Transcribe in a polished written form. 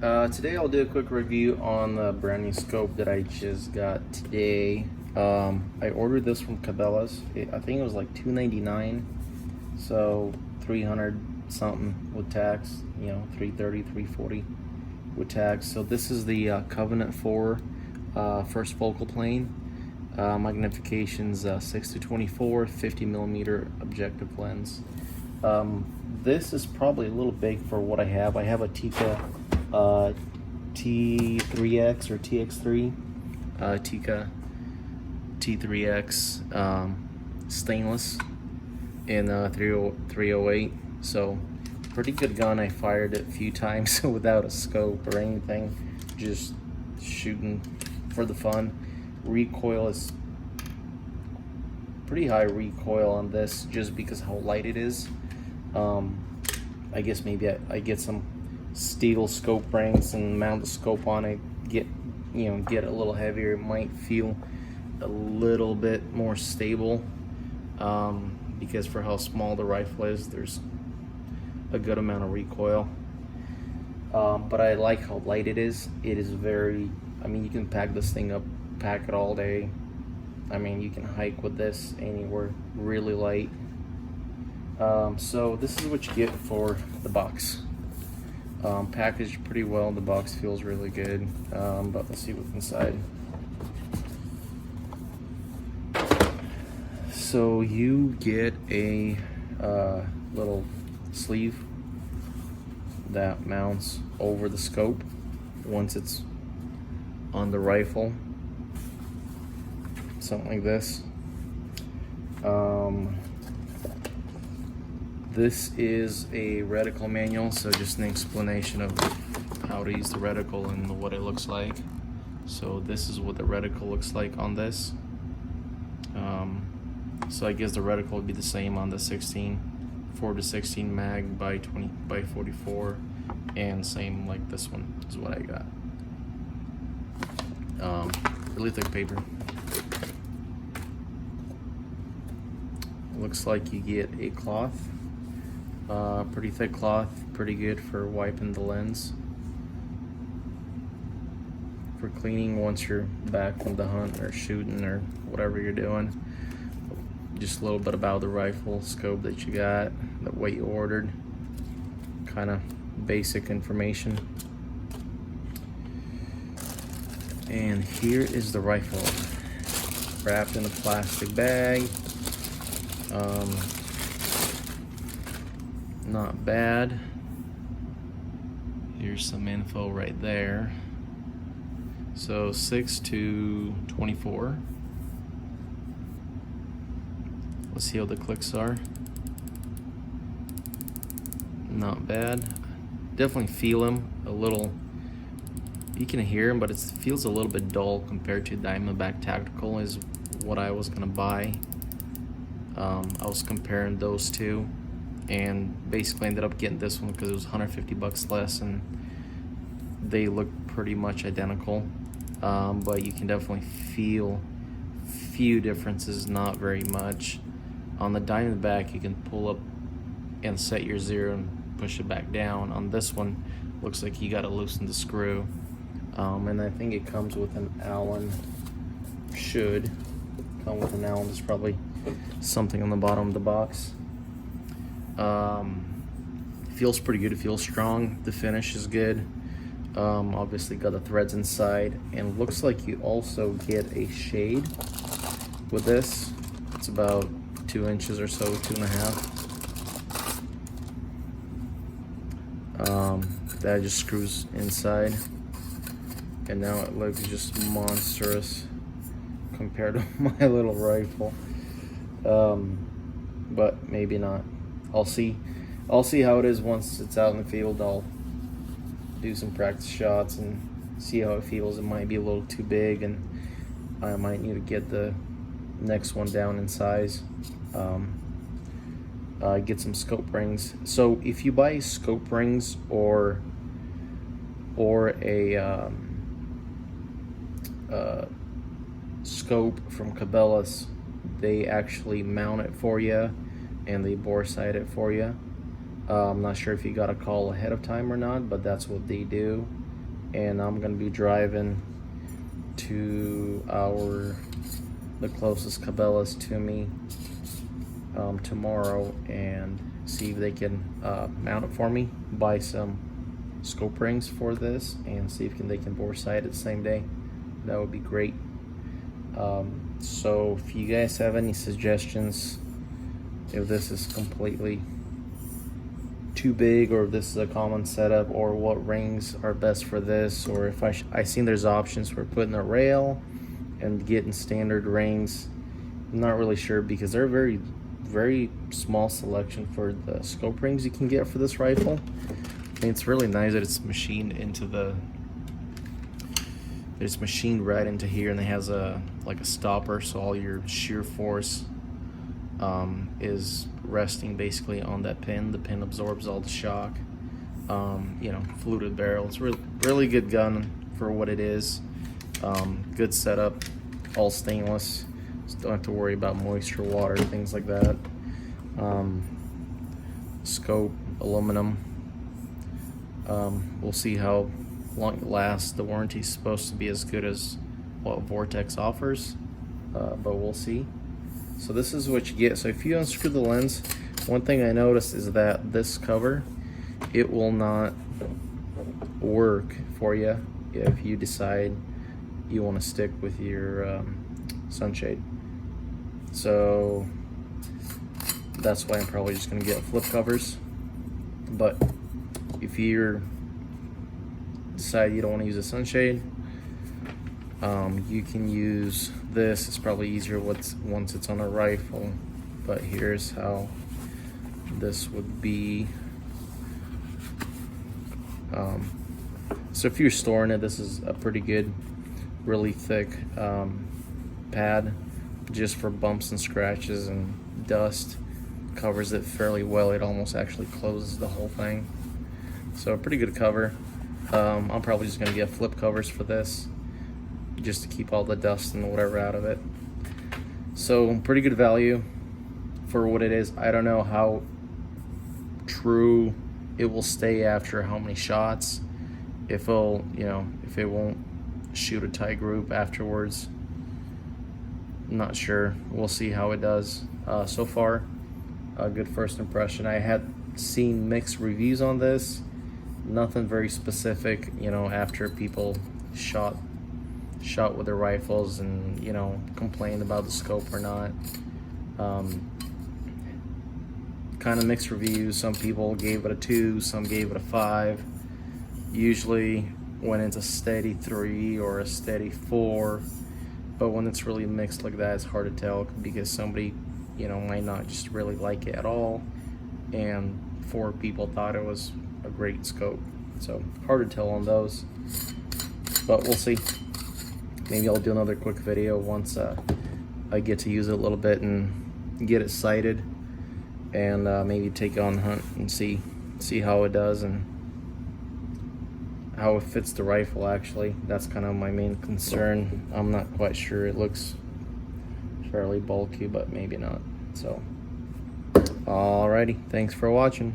Today I'll do a quick review on the brand new scope that I just got today. I ordered this from Cabela's. I think it was like $2.99, so 300 something with tax. 330, 340 with tax. So this is the Covenant 4 first focal plane. Magnification's 6-24, 50 millimeter objective lens. This is probably a little big for what I have. I have a Tikka T3X or Tx3, Tikka T3X stainless in 308. So pretty good gun. I fired it a few times without a scope or anything, just shooting for the fun. Recoil is pretty high recoil on this just because how light it is. I guess maybe I get some steel scope rings and mount the scope on it, get it a little heavier. It might feel a little bit more stable, because for how small the rifle is, there's a good amount of recoil. But I like how light it is. It is very, you can pack this thing up, pack it all day. You can hike with this anywhere, really light. So this is what you get for the box. Packaged pretty well. The box feels really good. But let's see what's inside. So you get a little sleeve that mounts over the scope once it's on the rifle. Something like this. This is a reticle manual, so just an explanation of how to use the reticle and what it looks like. So this is what the reticle looks like on this. So I guess the reticle would be the same on the 4-16 mag by 20 by 44, and same like this one is what I got. Really thick paper. Looks like you get a cloth, pretty thick cloth, pretty good for wiping the lens, for cleaning once you're back from the hunt or shooting or whatever you're doing. Just a little bit about the rifle scope that you got, what you ordered, kind of basic information. And here is the rifle, wrapped in a plastic bag. Not bad. Here's some info right there. So 6-24. Let's see how the clicks are. Not bad. Definitely feel them a little. You can hear them, but it feels a little bit dull compared to Diamondback Tactical is what I was gonna buy. I was comparing those two, and basically ended up getting this one because it was 150 bucks less, and they look pretty much identical. But you can definitely feel few differences, not very much. On the Diamondback, you can pull up and set your zero and push it back down. On this one, looks like you gotta loosen the screw. And I think it comes with an Allen. Should come with an Allen. There's probably something on the bottom of the box. Feels pretty good. It feels strong. The finish is good. Obviously got the threads inside, and looks like you also get a shade with this. It's about 2 inches or so, 2.5. That just screws inside, and now it looks just monstrous compared to my little rifle. But maybe not. I'll see how it is once it's out in the field. I'll do some practice shots and see how it feels. It might be a little too big, and I might need to get the next one down in size. Get some scope rings. So if you buy scope rings or a scope from Cabela's, they actually mount it for you and they bore sight it for you. I'm not sure if you got a call ahead of time or not, but that's what they do. and I'm gonna be driving to the closest Cabela's to me tomorrow and see if they can mount it for me, buy some scope rings for this, and see if they can bore sight it the same day. That would be great. So if you guys have any suggestions, if this is completely too big, or if this is a common setup, or what rings are best for this, or if I seen there's options for putting a rail and getting standard rings. I'm not really sure, because they're very small selection for the scope rings you can get for this rifle. I mean, it's really nice that it's machined into it's machined right into here, and it has like a stopper, so all your shear force is resting basically on that pin. The pin absorbs all the shock. You know, fluted barrel. It's really good gun for what it is. Good setup, all stainless. Just don't have to worry about moisture, water, things like that. Scope, aluminum. We'll see how long it lasts. The warranty is supposed to be as good as what Vortex offers, but we'll see. So this is what you get. So if you unscrew the lens, one thing I noticed is that this cover, it will not work for you if you decide you want to stick with your sunshade. So that's why I'm probably just going to get flip covers. But if you decide you don't want to use a sunshade, you can use this. It's probably easier once it's on a rifle, but here's how this would be. So if you're storing it, this is a pretty good, really thick pad, just for bumps and scratches and dust. Covers it fairly well. It almost actually closes the whole thing. So a pretty good cover. I'm probably just gonna get flip covers for this, just to keep all the dust and whatever out of it. So pretty good value for what it is. I don't know how true it will stay after how many shots. If it'll, if it won't shoot a tight group afterwards. I'm not sure. We'll see how it does. So far, a good first impression. I had seen mixed reviews on this. Nothing very specific, after people shot with their rifles and complained about the scope or not. Kind of mixed reviews. Some people gave it a 2, some gave it a 5. Usually when it's a steady 3 or a steady 4, but when it's really mixed like that, it's hard to tell, because somebody might not just really like it at all, and 4 people thought it was a great scope. So hard to tell on those, but we'll see. Maybe I'll do another quick video once I get to use it a little bit and get it sighted, and maybe take it on hunt and see how it does and how it fits the rifle. Actually, that's kind of my main concern. I'm not quite sure. It looks fairly bulky, but maybe not. So alrighty, thanks for watching.